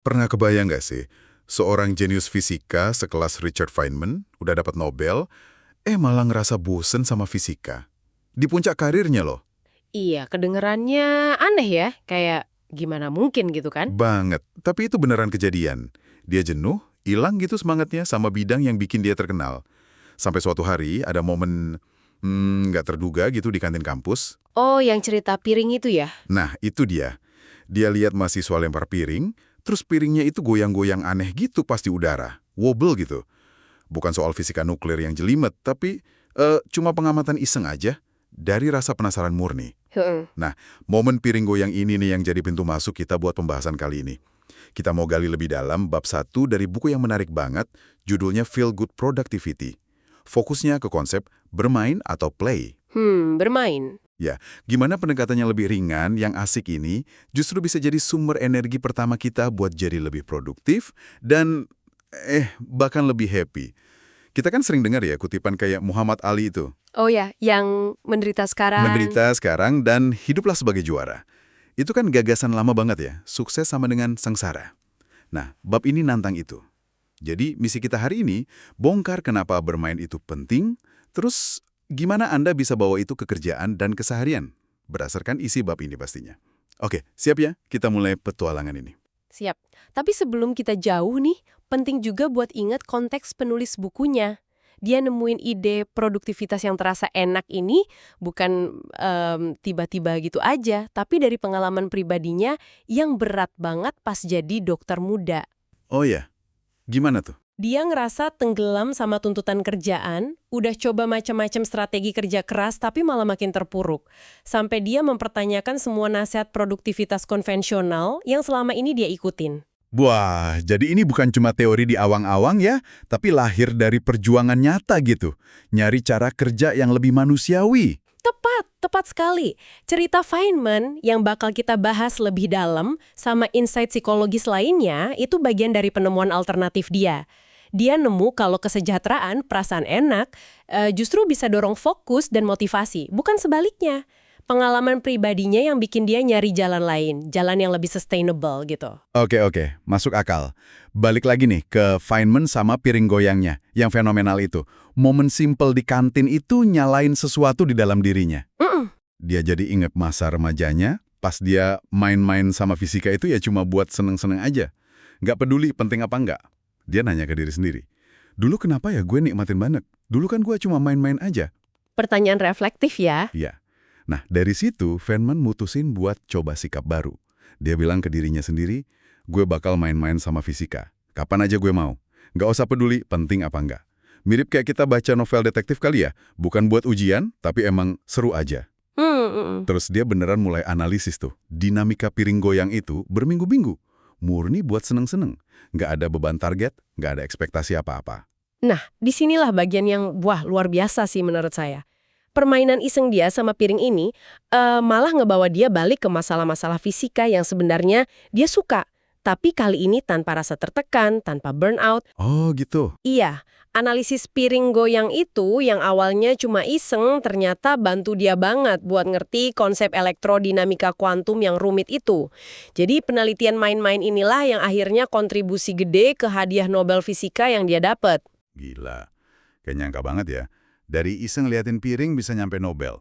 Pernah kebayang nggak sih, seorang jenius fisika sekelas Richard Feynman udah dapat Nobel, malah ngerasa bosen sama fisika. Di puncak karirnya loh. Iya, kedengerannya aneh ya, kayak gimana mungkin gitu kan? Banget. Tapi itu beneran kejadian. Dia jenuh, hilang gitu semangatnya sama bidang yang bikin dia terkenal. Sampai suatu hari ada momen nggak terduga gitu di kantin kampus. Oh, yang cerita piring itu ya? Nah, itu dia. Dia lihat mahasiswa lempar piring, terus piringnya itu goyang-goyang aneh gitu pas di udara. Wobble gitu. Bukan soal fisika nuklir yang jelimet, tapi cuma pengamatan iseng aja dari rasa penasaran murni. Heeh. Nah, momen piring goyang ini nih yang jadi pintu masuk kita buat pembahasan kali ini. Kita mau gali lebih dalam bab 1 dari buku yang menarik banget, judulnya Feel Good Productivity. Fokusnya ke konsep bermain atau play. Bermain. Ya, gimana pendekatannya lebih ringan, yang asik ini justru bisa jadi sumber energi pertama kita buat jadi lebih produktif dan bahkan lebih happy. Kita kan sering dengar ya kutipan kayak Muhammad Ali itu, Oh ya, yang menderita sekarang. menderita sekarang dan hiduplah sebagai juara. Itu kan gagasan lama banget ya, sukses sama dengan sengsara. Nah, bab ini nantang itu. Jadi misi kita hari ini, bongkar kenapa bermain itu penting, terus gimana Anda bisa bawa itu ke kerjaan dan keseharian, berdasarkan isi bab ini pastinya. Oke, siap ya? Kita mulai petualangan ini. Siap. Tapi sebelum kita jauh nih, penting juga buat ingat konteks penulis bukunya. Dia nemuin ide produktivitas yang terasa enak ini bukan tiba-tiba gitu aja, tapi dari pengalaman pribadinya yang berat banget pas jadi dokter muda. Oh ya, gimana tuh? Dia ngerasa tenggelam sama tuntutan kerjaan, udah coba macam-macam strategi kerja keras tapi malah makin terpuruk. Sampai dia mempertanyakan semua nasihat produktivitas konvensional yang selama ini dia ikutin. Wah, jadi ini bukan cuma teori di awang-awang ya, tapi lahir dari perjuangan nyata gitu. Nyari cara kerja yang lebih manusiawi. Tepat sekali. Cerita Feynman yang bakal kita bahas lebih dalam sama insight psikologis lainnya itu bagian dari penemuan alternatif dia. Dia nemu kalau kesejahteraan, perasaan enak, justru bisa dorong fokus dan motivasi, bukan sebaliknya. Pengalaman pribadinya yang bikin dia nyari jalan lain, jalan yang lebih sustainable gitu. Oke, masuk akal. Balik lagi nih ke Feynman sama piring goyangnya, yang fenomenal itu. Momen simple di kantin itu nyalain sesuatu di dalam dirinya. Dia jadi inget masa remajanya, pas dia main-main sama fisika itu ya cuma buat seneng-seneng aja. Nggak peduli penting apa nggak. Dia nanya ke diri sendiri. Dulu kenapa ya gue nikmatin banget? Dulu kan gue cuma main-main aja. Pertanyaan reflektif ya. Iya. Nah, dari situ Feynman mutusin buat coba sikap baru. Dia bilang ke dirinya sendiri, gue bakal main-main sama fisika. Kapan aja gue mau. Nggak usah peduli penting apa nggak. Mirip kayak kita baca novel detektif kali ya. Bukan buat ujian, tapi emang seru aja. Terus dia beneran mulai analisis tuh. Dinamika piring goyang itu berminggu-minggu. Murni buat seneng-seneng. Nggak ada beban target, nggak ada ekspektasi apa-apa. Nah, disinilah bagian yang, wah, luar biasa sih menurut saya. Permainan iseng dia sama piring ini malah ngebawa dia balik ke masalah-masalah fisika yang sebenarnya dia suka. Tapi kali ini tanpa rasa tertekan, tanpa burnout. Oh gitu. Iya, analisis piring goyang itu yang awalnya cuma iseng ternyata bantu dia banget buat ngerti konsep elektrodinamika kuantum yang rumit itu. Jadi penelitian main-main inilah yang akhirnya kontribusi gede ke hadiah Nobel Fisika yang dia dapat. Gila. Kayak nyangka banget ya. Dari iseng liatin piring bisa nyampe Nobel.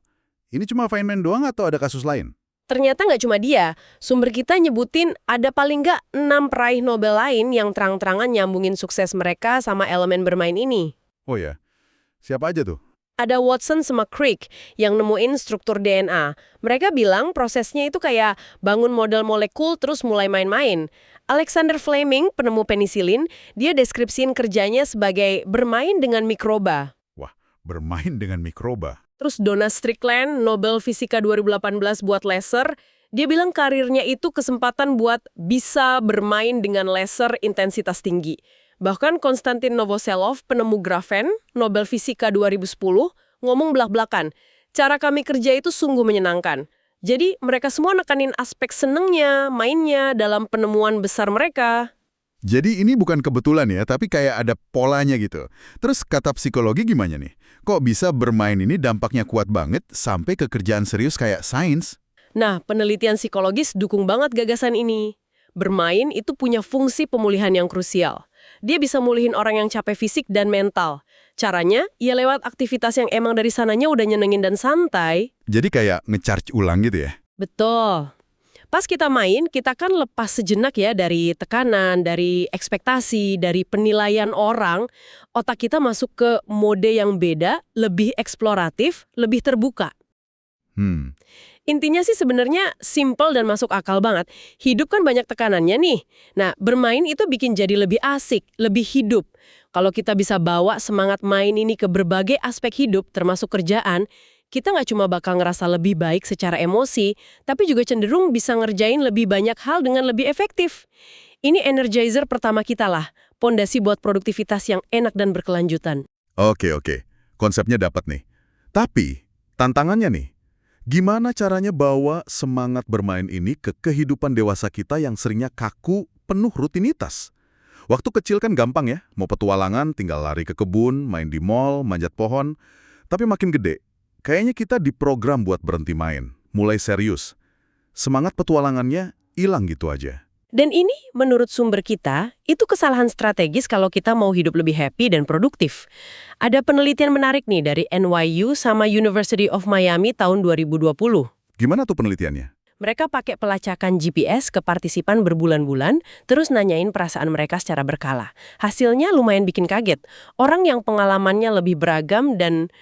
Ini cuma Feynman doang atau ada kasus lain? Ternyata nggak cuma dia. Sumber kita nyebutin ada paling nggak 6 peraih Nobel lain yang terang-terangan nyambungin sukses mereka sama elemen bermain ini. Oh ya, siapa aja tuh? Ada Watson sama Crick yang nemuin struktur DNA. Mereka bilang prosesnya itu kayak bangun model molekul terus mulai main-main. Alexander Fleming, penemu penisilin, dia deskripsiin kerjanya sebagai bermain dengan mikroba. Wah, bermain dengan mikroba. Terus Donna Strickland, Nobel Fisika 2018 buat laser, dia bilang karirnya itu kesempatan buat bisa bermain dengan laser intensitas tinggi. Bahkan Konstantin Novoselov, penemu grafen, Nobel Fisika 2010, ngomong belak-belakan, cara kami kerja itu sungguh menyenangkan. Jadi mereka semua nekanin aspek senengnya, mainnya dalam penemuan besar mereka. Jadi ini bukan kebetulan ya, tapi kayak ada polanya gitu. Terus kata psikologi gimana nih? Kok bisa bermain ini dampaknya kuat banget sampai ke kerjaan serius kayak sains? Nah, penelitian psikologis dukung banget gagasan ini. Bermain itu punya fungsi pemulihan yang krusial. Dia bisa mulihin orang yang capek fisik dan mental. Caranya, ya lewat aktivitas yang emang dari sananya udah nyenengin dan santai. Jadi kayak nge-charge ulang gitu ya? Betul. Pas kita main, kita kan lepas sejenak ya dari tekanan, dari ekspektasi, dari penilaian orang. Otak kita masuk ke mode yang beda, lebih eksploratif, lebih terbuka. Hmm, Intinya sih sebenarnya simple dan masuk akal banget. Hidup kan banyak tekanannya nih. Nah, bermain itu bikin jadi lebih asik, lebih hidup. Kalau kita bisa bawa semangat main ini ke berbagai aspek hidup, termasuk kerjaan, kita nggak cuma bakal ngerasa lebih baik secara emosi, tapi juga cenderung bisa ngerjain lebih banyak hal dengan lebih efektif. Ini energizer pertama kita lah, pondasi buat produktivitas yang enak dan berkelanjutan. oke. Konsepnya dapat nih. Tapi, tantangannya nih, gimana caranya bawa semangat bermain ini ke kehidupan dewasa kita yang seringnya kaku, penuh rutinitas? Waktu kecil kan gampang ya, mau petualangan tinggal lari ke kebun, main di mall, manjat pohon. Tapi makin gede, kayaknya kita diprogram buat berhenti main, mulai serius. Semangat petualangannya hilang gitu aja. Dan ini, menurut sumber kita, itu kesalahan strategis kalau kita mau hidup lebih happy dan produktif. Ada penelitian menarik nih dari NYU sama University of Miami tahun 2020. Gimana tuh penelitiannya? Mereka pakai pelacakan GPS ke partisipan berbulan-bulan, terus nanyain perasaan mereka secara berkala. Hasilnya lumayan bikin kaget. Orang yang pengalamannya lebih beragam dan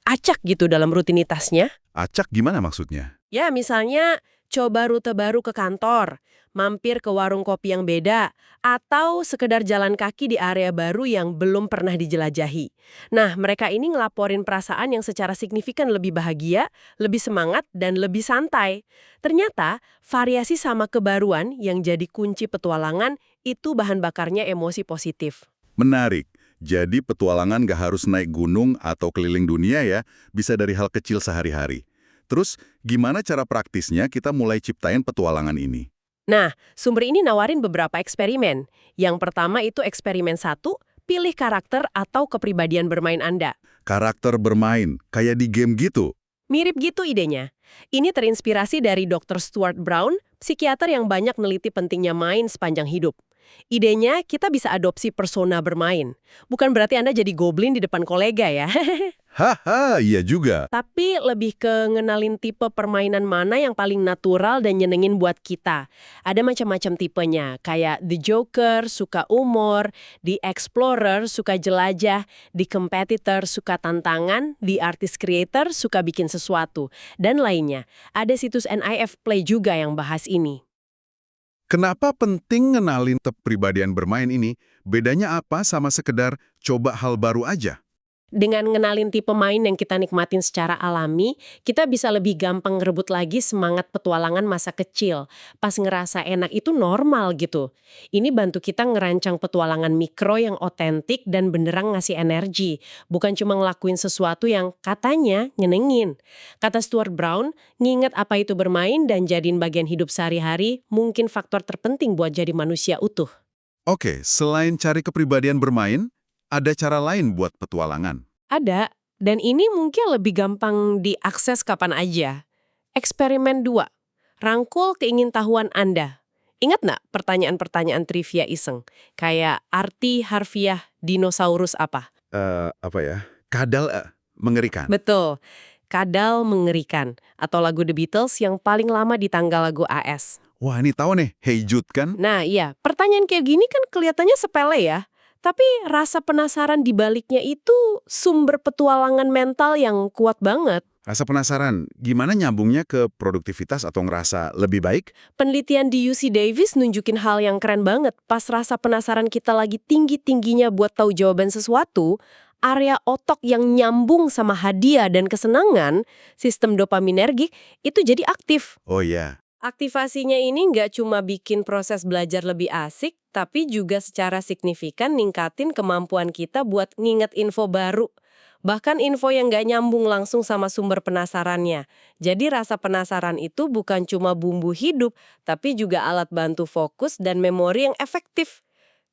acak gitu dalam rutinitasnya. Acak gimana maksudnya? Ya, misalnya coba rute baru ke kantor, mampir ke warung kopi yang beda, atau sekedar jalan kaki di area baru yang belum pernah dijelajahi. Nah, mereka ini ngelaporin perasaan yang secara signifikan lebih bahagia, lebih semangat, dan lebih santai. Ternyata, variasi sama kebaruan yang jadi kunci petualangan itu bahan bakarnya emosi positif. Menarik. Jadi petualangan gak harus naik gunung atau keliling dunia ya, bisa dari hal kecil sehari-hari. Terus, gimana cara praktisnya kita mulai ciptain petualangan ini? Nah, sumber ini nawarin beberapa eksperimen. Yang pertama itu eksperimen 1, pilih karakter atau kepribadian bermain Anda. Karakter bermain, kayak di game gitu. Mirip gitu idenya. Ini terinspirasi dari Dr. Stuart Brown, psikiater yang banyak neliti pentingnya main sepanjang hidup. Idenya kita bisa adopsi persona bermain. Bukan berarti Anda jadi goblin di depan kolega ya. Haha, iya juga. Tapi lebih ke ngenalin tipe permainan mana yang paling natural dan nyenengin buat kita. Ada macam-macam tipenya, kayak The Joker suka umur, The Explorer suka jelajah, The Competitor suka tantangan, The Artist Creator suka bikin sesuatu, dan lainnya. Ada situs NIF Play juga yang bahas ini. Kenapa penting ngenalin kepribadian bermain ini? Bedanya apa sama sekedar coba hal baru aja? Dengan ngenalin tipe main yang kita nikmatin secara alami, kita bisa lebih gampang ngerebut lagi semangat petualangan masa kecil. Pas ngerasa enak itu normal gitu. Ini bantu kita ngerancang petualangan mikro yang otentik dan beneran ngasih energi. Bukan cuma ngelakuin sesuatu yang katanya nyenengin. Kata Stuart Brown, nginget apa itu bermain dan jadiin bagian hidup sehari-hari mungkin faktor terpenting buat jadi manusia utuh. Oke, selain cari kepribadian bermain, ada cara lain buat petualangan. Ada, dan ini mungkin lebih gampang diakses kapan aja. Eksperimen 2, rangkul keingintahuan Anda. Ingat nggak pertanyaan-pertanyaan trivia iseng? Kayak arti harfiah dinosaurus apa? Apa ya? Kadal mengerikan. Betul, kadal mengerikan. Atau lagu The Beatles yang paling lama di tanggal lagu AS. Wah, ini tahu nih, Hey Jude kan? Nah iya, pertanyaan kayak gini kan kelihatannya sepele ya. Tapi rasa penasaran di baliknya itu sumber petualangan mental yang kuat banget. Rasa penasaran, gimana nyambungnya ke produktivitas atau ngerasa lebih baik? Penelitian di UC Davis nunjukin hal yang keren banget. Pas rasa penasaran kita lagi tinggi-tingginya buat tahu jawaban sesuatu, area otak yang nyambung sama hadiah dan kesenangan, sistem dopaminergik, itu jadi aktif. Oh iya. Aktivasinya ini nggak cuma bikin proses belajar lebih asik, tapi juga secara signifikan ningkatin kemampuan kita buat nginget info baru. Bahkan info yang nggak nyambung langsung sama sumber penasarannya. Jadi rasa penasaran itu bukan cuma bumbu hidup, tapi juga alat bantu fokus dan memori yang efektif.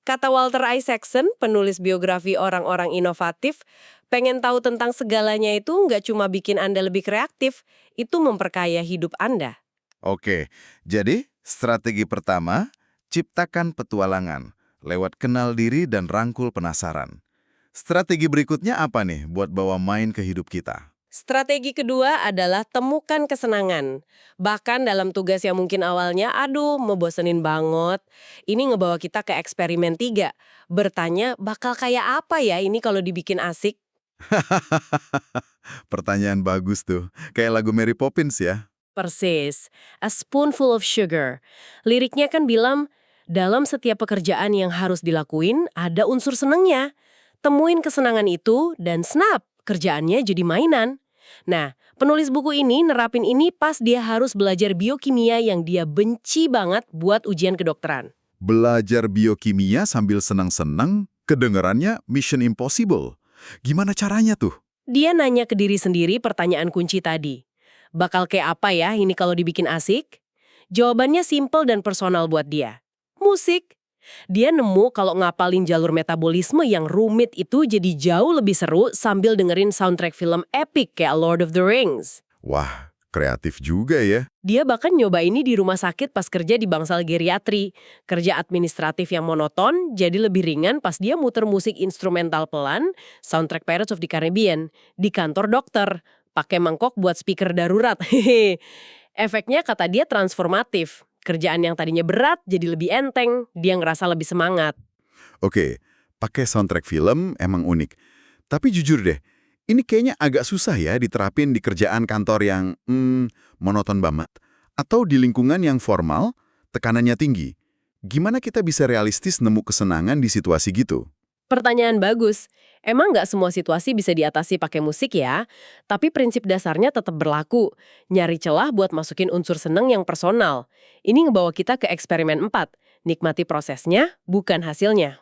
Kata Walter Isaacson, penulis biografi orang-orang inovatif, pengen tahu tentang segalanya itu nggak cuma bikin Anda lebih kreatif, itu memperkaya hidup Anda. Oke, jadi Strategi pertama, ciptakan petualangan lewat kenal diri dan rangkul penasaran. Strategi berikutnya apa nih buat bawa main ke hidup kita? Strategi kedua adalah temukan kesenangan. Bahkan dalam tugas yang mungkin awalnya, aduh, ngebosenin banget. Ini ngebawa kita ke eksperimen 3. Bertanya, bakal kayak apa ya ini kalau dibikin asik? Pertanyaan bagus tuh. Kayak lagu Mary Poppins ya. Persis. A spoonful of sugar. Liriknya kan bilang, dalam setiap pekerjaan yang harus dilakuin, ada unsur senengnya. Temuin kesenangan itu, dan snap, kerjaannya jadi mainan. Nah, penulis buku ini nerapin ini pas dia harus belajar biokimia yang dia benci banget buat ujian kedokteran. Belajar biokimia sambil senang-senang, kedengarannya Mission Impossible. Gimana caranya tuh? Dia nanya ke diri sendiri pertanyaan kunci tadi. Bakal kayak apa ya ini kalau dibikin asik? Jawabannya simple dan personal buat dia. Musik. Dia nemu kalau ngapalin jalur metabolisme yang rumit itu jadi jauh lebih seru sambil dengerin soundtrack film epic kayak Lord of the Rings. Wah, kreatif juga ya. Dia bahkan nyoba ini di rumah sakit pas kerja di bangsal geriatri. Kerja administratif yang monoton jadi lebih ringan pas dia muter musik instrumental pelan, soundtrack Pirates of the Caribbean, di kantor dokter, pakai mangkok buat speaker darurat. Efeknya kata dia transformatif. Kerjaan yang tadinya berat jadi lebih enteng, dia ngerasa lebih semangat. Oke, pakai soundtrack film emang unik. Tapi jujur deh, ini kayaknya agak susah ya diterapin di kerjaan kantor yang monoton banget. Atau di lingkungan yang formal, tekanannya tinggi. Gimana kita bisa realistis nemu kesenangan di situasi gitu? Pertanyaan bagus. Emang nggak semua situasi bisa diatasi pakai musik ya? Tapi prinsip dasarnya tetap berlaku. Nyari celah buat masukin unsur seneng yang personal. Ini ngebawa kita ke eksperimen 4. Nikmati prosesnya, bukan hasilnya.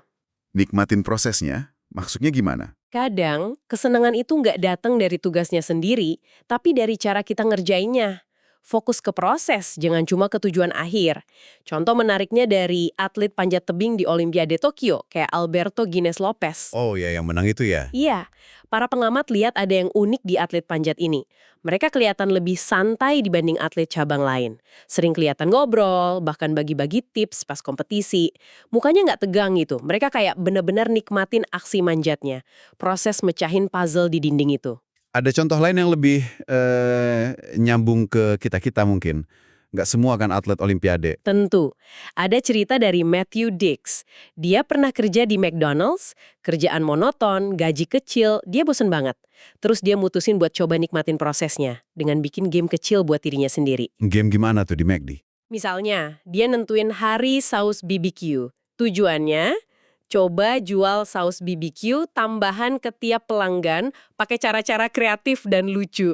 Nikmatin prosesnya, maksudnya gimana? Kadang, kesenangan itu nggak datang dari tugasnya sendiri, tapi dari cara kita ngerjainnya. Fokus ke proses, jangan cuma ke tujuan akhir. Contoh menariknya dari atlet panjat tebing di Olimpiade Tokyo, kayak Alberto Guinness Lopez. Oh ya, yang menang itu ya? Iya, para pengamat lihat ada yang unik di atlet panjat ini. Mereka kelihatan lebih santai dibanding atlet cabang lain. Sering kelihatan ngobrol, bahkan bagi-bagi tips pas kompetisi. Mukanya nggak tegang gitu, mereka kayak benar-benar nikmatin aksi manjatnya. Proses mecahin puzzle di dinding itu. Ada contoh lain yang lebih nyambung ke kita-kita mungkin. Nggak semua kan atlet Olimpiade. Tentu. Ada cerita dari Matthew Dix. Dia pernah kerja di McDonald's, kerjaan monoton, gaji kecil, dia bosen banget. Terus dia mutusin buat coba nikmatin prosesnya, dengan bikin game kecil buat dirinya sendiri. Game gimana tuh di McD? Misalnya, dia nentuin hari saus BBQ. Tujuannya, coba jual saus BBQ tambahan ke tiap pelanggan pakai cara-cara kreatif dan lucu.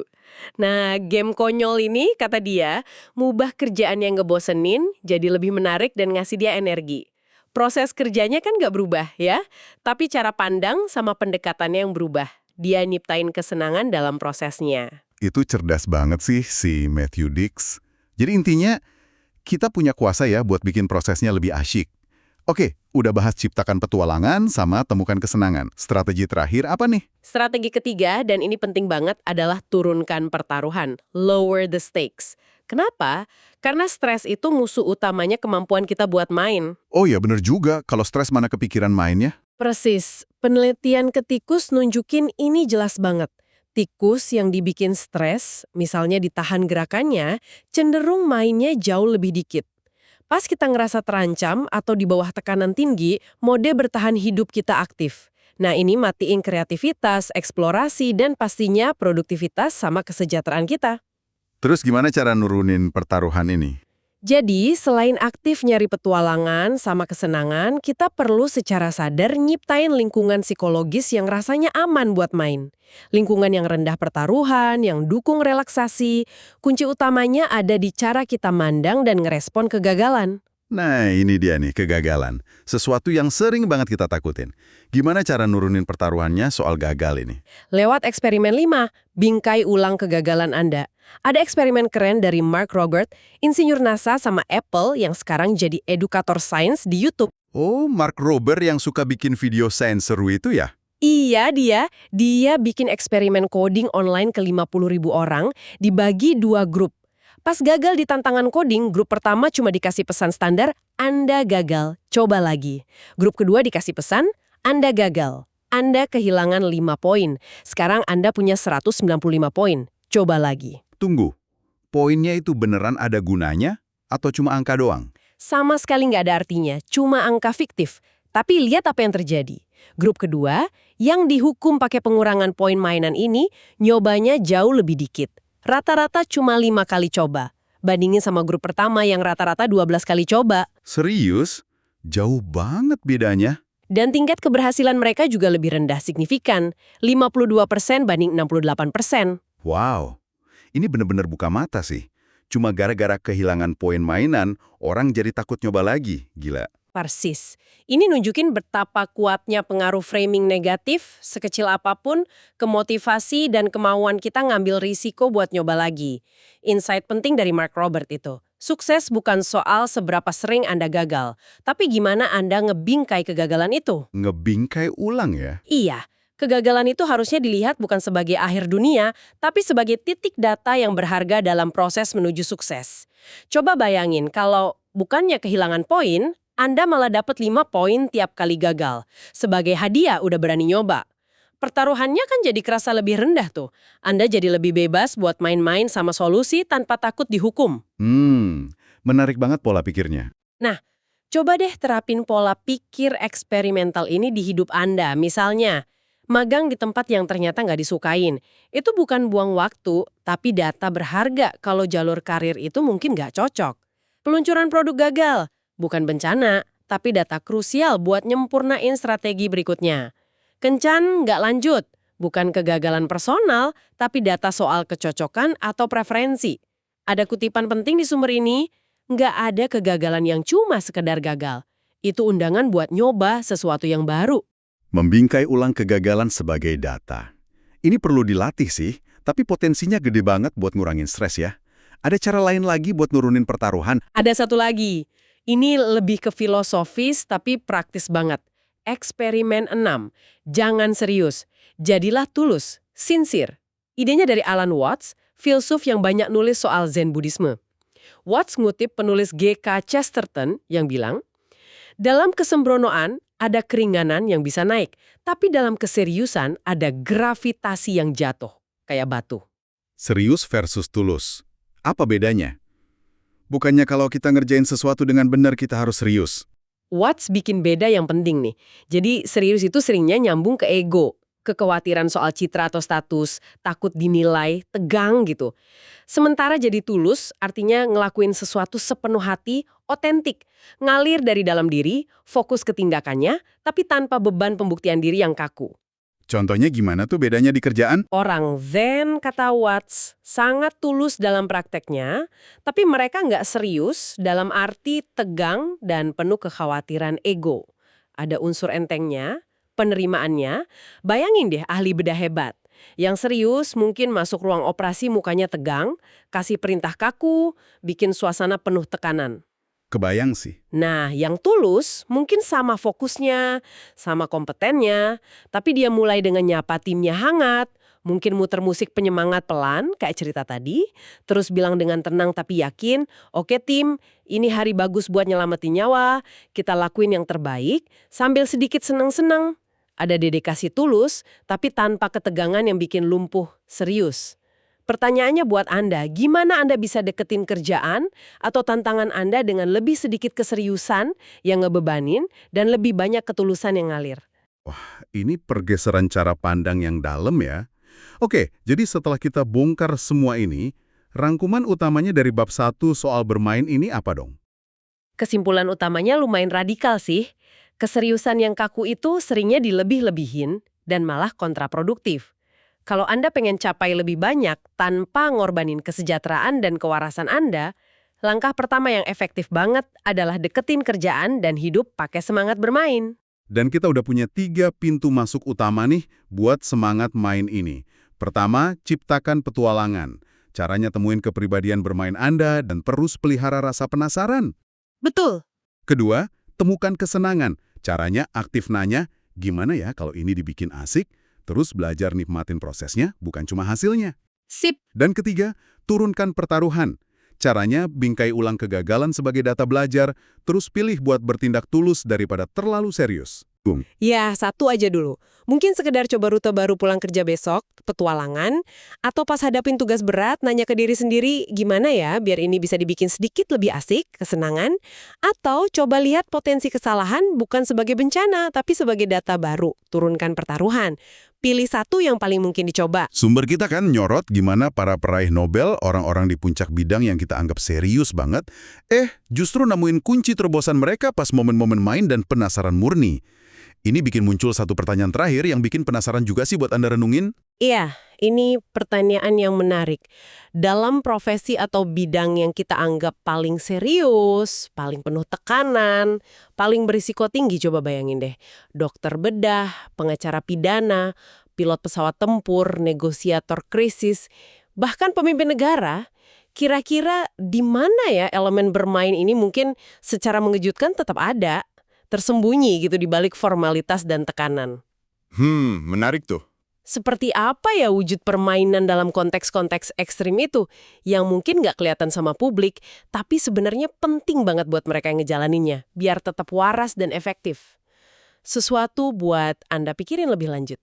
Nah, game konyol ini, kata dia, mubah kerjaan yang ngebosenin jadi lebih menarik dan ngasih dia energi. Proses kerjanya kan nggak berubah ya, tapi cara pandang sama pendekatannya yang berubah. Dia nyiptain kesenangan dalam prosesnya. Itu cerdas banget sih si Matthew Dix. Jadi intinya, kita punya kuasa ya buat bikin prosesnya lebih asyik. Oke, udah bahas ciptakan petualangan sama temukan kesenangan. Strategi terakhir apa nih? Strategi ketiga, dan ini penting banget, adalah turunkan pertaruhan. Lower the stakes. Kenapa? Karena stres itu musuh utamanya kemampuan kita buat main. Oh ya bener juga, kalau stres mana kepikiran mainnya? Persis. Penelitian ke tikus nunjukin ini jelas banget. Tikus yang dibikin stres, misalnya ditahan gerakannya, cenderung mainnya jauh lebih dikit. Pas kita ngerasa terancam atau di bawah tekanan tinggi, mode bertahan hidup kita aktif. Nah, ini matiin kreativitas, eksplorasi, dan pastinya produktivitas sama kesejahteraan kita. Terus gimana cara nurunin pertaruhan ini? Jadi, selain aktif nyari petualangan sama kesenangan, kita perlu secara sadar nyiptain lingkungan psikologis yang rasanya aman buat main. Lingkungan yang rendah pertaruhan, yang dukung relaksasi. Kunci utamanya ada di cara kita mandang dan ngerespon kegagalan. Nah, ini dia nih, kegagalan. Sesuatu yang sering banget kita takutin. Gimana cara nurunin pertaruhannya soal gagal ini? Lewat eksperimen 5, bingkai ulang kegagalan Anda. Ada eksperimen keren dari Mark Robert, insinyur NASA sama Apple yang sekarang jadi edukator sains di YouTube. Oh, Mark Robert yang suka bikin video sains seru itu ya? Iya, dia bikin eksperimen coding online ke 50.000 orang, dibagi 2 grup. Pas gagal di tantangan coding, grup pertama cuma dikasih pesan standar, Anda gagal, coba lagi. Grup kedua dikasih pesan, Anda gagal. Anda kehilangan 5 poin. Sekarang Anda punya 195 poin. Coba lagi. Tunggu, poinnya itu beneran ada gunanya atau cuma angka doang? Sama sekali nggak ada artinya, cuma angka fiktif. Tapi lihat apa yang terjadi. Grup kedua, yang dihukum pakai pengurangan poin mainan ini, nyobanya jauh lebih dikit. Rata-rata cuma 5 kali coba. Bandingin sama grup pertama yang rata-rata 12 kali coba. Serius? Jauh banget bedanya. Dan tingkat keberhasilan mereka juga lebih rendah signifikan. 52% banding 68%. Wow, ini bener-bener buka mata sih. Cuma gara-gara kehilangan poin mainan, orang jadi takut nyoba lagi. Gila. Persis. Ini nunjukin betapa kuatnya pengaruh framing negatif, sekecil apapun, ke motivasi dan kemauan kita ngambil risiko buat nyoba lagi. Insight penting dari Mark Robert itu. Sukses bukan soal seberapa sering Anda gagal, tapi gimana Anda ngebingkai kegagalan itu. Ngebingkai ulang ya? Iya, kegagalan itu harusnya dilihat bukan sebagai akhir dunia, tapi sebagai titik data yang berharga dalam proses menuju sukses. Coba bayangin kalau bukannya kehilangan poin, Anda malah dapat 5 poin tiap kali gagal. Sebagai hadiah udah berani nyoba. Pertaruhannya kan jadi kerasa lebih rendah tuh. Anda jadi lebih bebas buat main-main sama solusi tanpa takut dihukum. Menarik banget pola pikirnya. Nah, coba deh terapin pola pikir eksperimental ini di hidup Anda. Misalnya, magang di tempat yang ternyata nggak disukain. Itu bukan buang waktu, tapi data berharga kalau jalur karir itu mungkin nggak cocok. Peluncuran produk gagal. Bukan bencana, tapi data krusial buat nyempurnain strategi berikutnya. Kencan nggak lanjut, bukan kegagalan personal, tapi data soal kecocokan atau preferensi. Ada kutipan penting di sumber ini, nggak ada kegagalan yang cuma sekedar gagal. Itu undangan buat nyoba sesuatu yang baru. Membingkai ulang kegagalan sebagai data. Ini perlu dilatih sih, tapi potensinya gede banget buat ngurangin stres ya. Ada cara lain lagi buat nurunin pertaruhan? Ada satu lagi. Ini lebih ke filosofis tapi praktis banget. Eksperimen 6. Jangan serius. Jadilah tulus, sincere. Idenya dari Alan Watts, filsuf yang banyak nulis soal Zen Buddhisme. Watts ngutip penulis G.K. Chesterton yang bilang, dalam kesembronoan ada keringanan yang bisa naik, tapi dalam keseriusan ada gravitasi yang jatuh, kayak batu. Serius versus tulus. Apa bedanya? Bukannya kalau kita ngerjain sesuatu dengan benar kita harus serius. Watts bikin beda yang penting nih. Jadi serius itu seringnya nyambung ke ego. Kekhawatiran soal citra atau status, takut dinilai, tegang gitu. Sementara jadi tulus artinya ngelakuin sesuatu sepenuh hati, otentik. Ngalir dari dalam diri, fokus ke tindakannya, tapi tanpa beban pembuktian diri yang kaku. Contohnya gimana tuh bedanya di kerjaan? Orang Zen, kata Watts, sangat tulus dalam prakteknya, tapi mereka nggak serius dalam arti tegang dan penuh kekhawatiran ego. Ada unsur entengnya, penerimaannya. Bayangin deh ahli bedah hebat. Yang serius mungkin masuk ruang operasi mukanya tegang, kasih perintah kaku, bikin suasana penuh tekanan. Kebayang sih. Nah, yang tulus mungkin sama fokusnya, sama kompetennya, tapi dia mulai dengan nyapa timnya hangat, mungkin muter musik penyemangat pelan, kayak cerita tadi, terus bilang dengan tenang tapi yakin, oke tim, ini hari bagus buat nyelamatin nyawa, kita lakuin yang terbaik, sambil sedikit senang-senang. Ada dedikasi tulus, tapi tanpa ketegangan yang bikin lumpuh serius. Pertanyaannya buat Anda, gimana Anda bisa deketin kerjaan atau tantangan Anda dengan lebih sedikit keseriusan yang ngebebanin dan lebih banyak ketulusan yang ngalir? Ini pergeseran cara pandang yang dalam ya. Oke, jadi setelah kita bongkar semua ini, rangkuman utamanya dari bab 1 soal bermain ini apa dong? Kesimpulan utamanya lumayan radikal sih. Keseriusan yang kaku itu seringnya dilebih-lebihin dan malah kontraproduktif. Kalau Anda pengen capai lebih banyak tanpa ngorbanin kesejahteraan dan kewarasan Anda, langkah pertama yang efektif banget adalah deketin kerjaan dan hidup pakai semangat bermain. Dan kita udah punya 3 pintu masuk utama nih buat semangat main ini. Pertama, ciptakan petualangan. Caranya temuin kepribadian bermain Anda dan terus pelihara rasa penasaran. Betul. Kedua, temukan kesenangan. Caranya aktif nanya, gimana ya kalau ini dibikin asik? Terus belajar nikmatin prosesnya, bukan cuma hasilnya. Sip. Dan ketiga, turunkan pertaruhan. Caranya bingkai ulang kegagalan sebagai data belajar, terus pilih buat bertindak tulus daripada terlalu serius. Ya, satu aja dulu. Mungkin sekedar coba rute baru pulang kerja besok, petualangan, atau pas hadapin tugas berat, nanya ke diri sendiri, gimana ya biar ini bisa dibikin sedikit lebih asik, kesenangan, atau coba lihat potensi kesalahan bukan sebagai bencana, tapi sebagai data baru, turunkan pertaruhan. Pilih satu yang paling mungkin dicoba. Sumber kita kan nyorot gimana para peraih Nobel, orang-orang di puncak bidang yang kita anggap serius banget, justru nemuin kunci terobosan mereka pas momen-momen main dan penasaran murni. Ini bikin muncul satu pertanyaan terakhir yang bikin penasaran juga sih buat Anda renungin. Iya, ini pertanyaan yang menarik. Dalam profesi atau bidang yang kita anggap paling serius, paling penuh tekanan, paling berisiko tinggi, coba bayangin deh. Dokter bedah, pengacara pidana, pilot pesawat tempur, negosiator krisis, bahkan pemimpin negara, kira-kira di mana ya elemen bermain ini mungkin secara mengejutkan tetap ada, tersembunyi gitu di balik formalitas dan tekanan. Menarik tuh. Seperti apa ya wujud permainan dalam konteks-konteks ekstrim itu yang mungkin nggak kelihatan sama publik, tapi sebenarnya penting banget buat mereka yang ngejalaninnya, biar tetap waras dan efektif. Sesuatu buat Anda pikirin lebih lanjut.